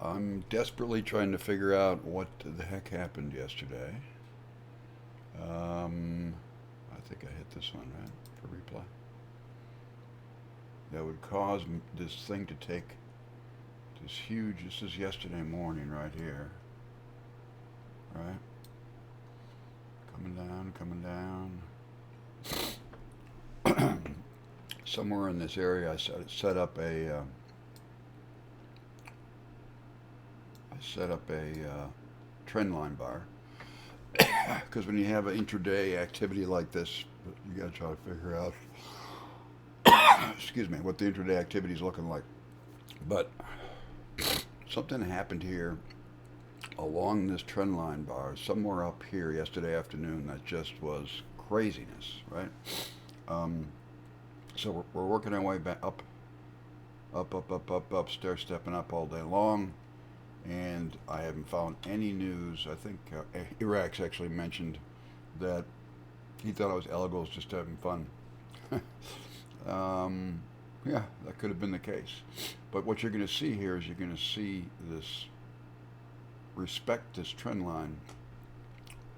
I'm desperately trying to figure out what the heck happened yesterday. Um, I think I hit this one, right? For replay. That would cause this thing to take this huge. This is yesterday morning, right here. Right? Coming down. Somewhere in this area, set up a. I set up a trend line bar because when you have an intraday activity like this, you got to try to figure out, excuse me, what the intraday activity is looking like. But something happened here along this trend line bar, somewhere up here yesterday afternoon, that just was craziness, right? Um, so we're working our way back up, stair stepping up all day long, and I haven't found any news. I think Iraq's actually mentioned that he thought it was Elagos just having fun. um, yeah, that could have been the case. But what you're going to see here is you're going to see this respect this trend line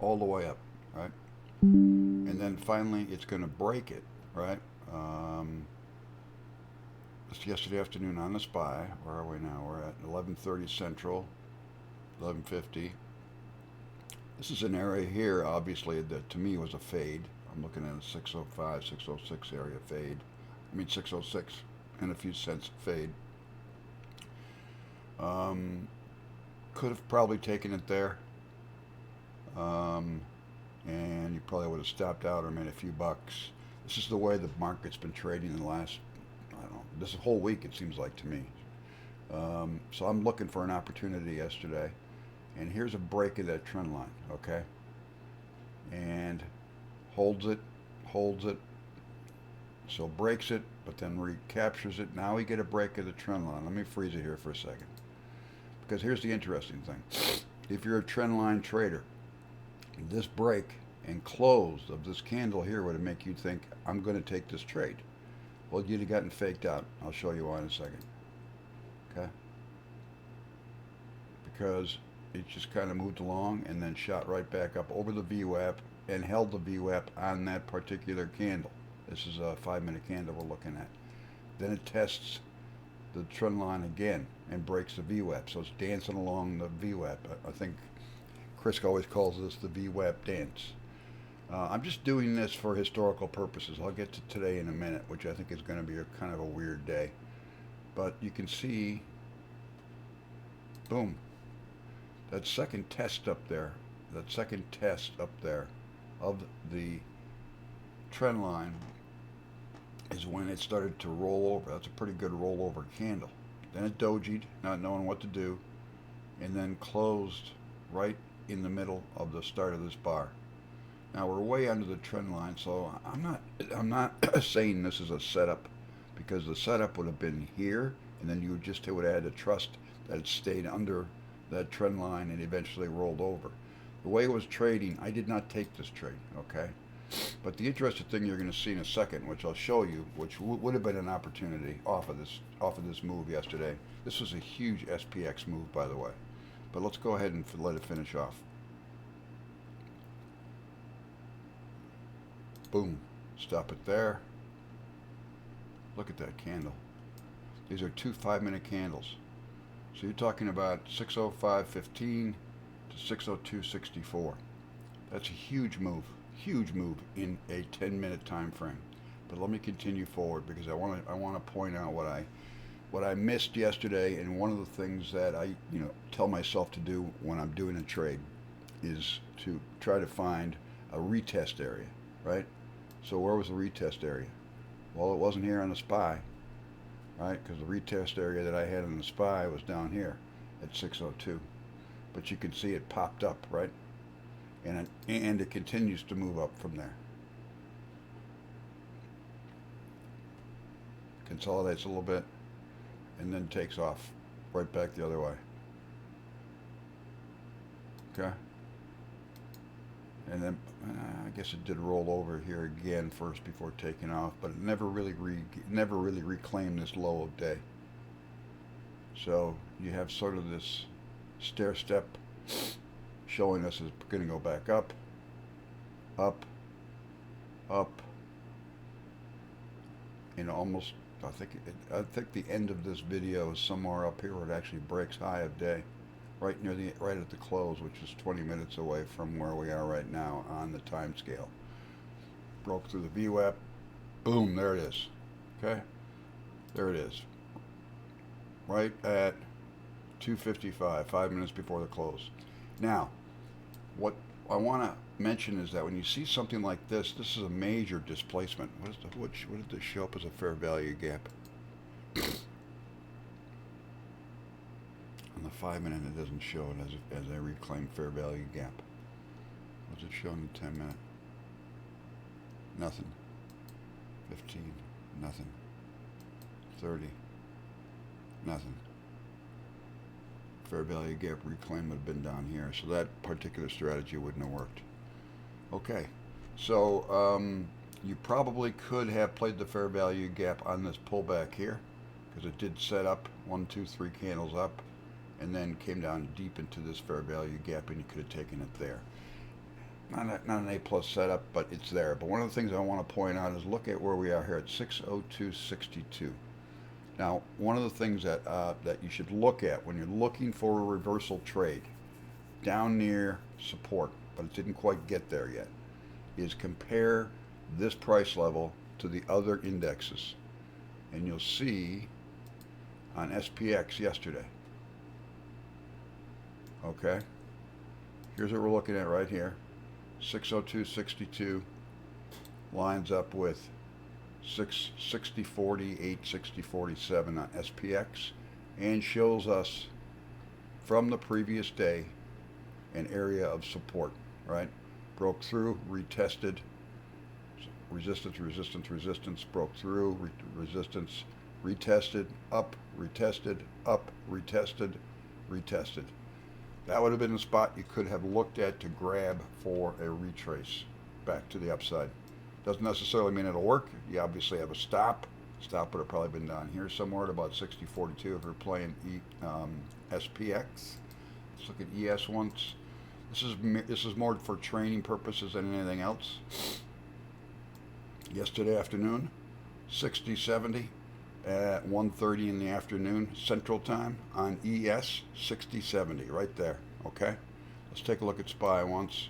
all the way up, right? And then finally it's going to break it, right? It's yesterday afternoon on the SPY. Where are we now? We're at 11:30 Central, 11:50. This is an area here, obviously, that to me was a fade. I'm looking at a 605, 606 area fade. I mean 606 and a few cents fade. Um, could have probably taken it there, um, and you probably would have stopped out or made a few bucks. This is the way the market's been trading in the last, I don't know, this whole week it seems like to me. So I'm looking for an opportunity yesterday, and here's a break of that trend line, okay? And holds it, holds it, so breaks it, but then recaptures it. Now we get a break of the trend line. Let me freeze it here for a second, because here's the interesting thing. If you're a trend line trader, this break and close of this candle here would make you think, I'm going to take this trade. Well, you'd have gotten faked out. I'll show you why in a second. Okay? Because it just kind of moved along and then shot right back up over the VWAP and held the VWAP on that particular candle. This is a 5-minute candle we're looking at. Then it tests the trend line again and breaks the VWAP. So it's dancing along the VWAP. I think Chris always calls this the VWAP dance. I'm just doing this for historical purposes. I'll get to today in a minute, which I think is going to be a kind of a weird day. But you can see, boom, that second test up there, of the trend line is when it started to roll over. That's a pretty good rollover candle. Then it dojied, not knowing what to do, and then closed right in the middle of the start of this bar. Now we're way under the trend line, so I'm not saying this is a setup, because the setup would have been here, and then would have had to trust that it stayed under that trend line and eventually rolled over. The way it was trading, I did not take this trade, okay? But the interesting thing you're going to see in a second, which I'll show you, which would have been an opportunity off of this move yesterday. This was a huge SPX move, by the way. But let's go ahead and let it finish off. Boom. Stop it there. Look at that candle. These are two 5-minute candles. So you're talking about 605.15 to 602.64. That's a huge move in a 10-minute time frame. But let me continue forward, because I want to point out what I missed yesterday, and one of the things that I tell myself to do when I'm doing a trade is to try to find a retest area, right? So where was the retest area? Well, it wasn't here on the SPY, right? Because the retest area that I had on the SPY was down here at 602. But you can see it popped up, right? And it continues to move up from there. Consolidates a little bit and then takes off right back the other way. Okay? And then I guess it did roll over here again first before taking off, but it never really reclaimed this low of day. So you have sort of this stair step showing us it's going to go back up, up, up, and almost, I think the end of this video is somewhere up here where it actually breaks high of day, right at the close, which is 20 minutes away from where we are right now on the time scale. Broke through the VWAP, boom, there it is. Okay, there it is, right at 2:55, 5 minutes before the close. Now, what I want to mention is that when you see something like this is a major displacement. What did this show up as a fair value gap? On the 5 minute, it doesn't show it as a reclaimed fair value gap. What's it show in the 10 minute? Nothing. 15, nothing. 30, nothing. Fair value gap reclaim would have been down here, so that particular strategy wouldn't have worked. Okay, so you probably could have played the fair value gap on this pullback here, because it did set up 1, 2, 3 candles up, and then came down deep into this fair value gap, and you could have taken it there. Not an A+ setup, but it's there. But one of the things I want to point out is look at where we are here at 602.62. Now, one of the things that you should look at when you're looking for a reversal trade down near support, but it didn't quite get there yet, is compare this price level to the other indexes. And you'll see on SPX yesterday. Okay? Here's what we're looking at right here. 602.62 lines up with 660.40, 860.47 on SPX, and shows us from the previous day an area of support, right? Broke through, retested, resistance, resistance, resistance, broke through, resistance, retested, up, retested, up, retested, retested. That would have been the spot you could have looked at to grab for a retrace back to the upside. Doesn't necessarily mean it'll work. You obviously have a stop. Stop would have probably been down here somewhere at about 60.42 if you're playing SPX. Let's look at ES once. This is more for training purposes than anything else. Yesterday afternoon, 60.70 at 1:30 in the afternoon Central Time on ES, 60.70 right there. Okay, let's take a look at SPY once.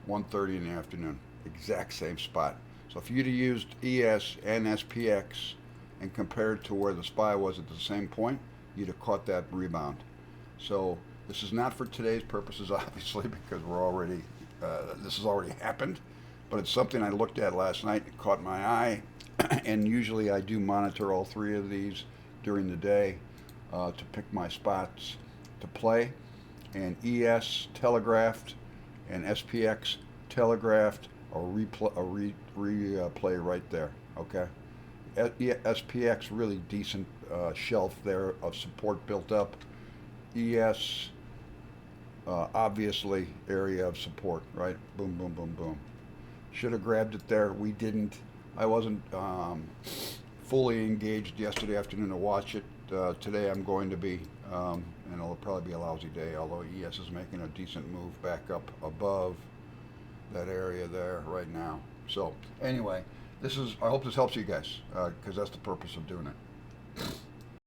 1:30 in the afternoon, exact same spot. So if you'd have used ES and SPX and compared to where the SPY was at the same point, you'd have caught that rebound. So this is not for today's purposes, obviously, because we're already this has already happened. But it's something I looked at last night. It caught my eye, and usually I do monitor all three of these during the day to pick my spots to play. And ES telegraphed, and SPX telegraphed a replay right there. Okay, SPX really decent shelf there of support built up. ES obviously area of support, right? Boom, boom, boom, boom. Should have grabbed it there. We didn't. I wasn't fully engaged yesterday afternoon to watch it. Today I'm going to be, and it'll probably be a lousy day, although ES is making a decent move back up above that area there right now. So anyway, I hope this helps you guys, because that's the purpose of doing it.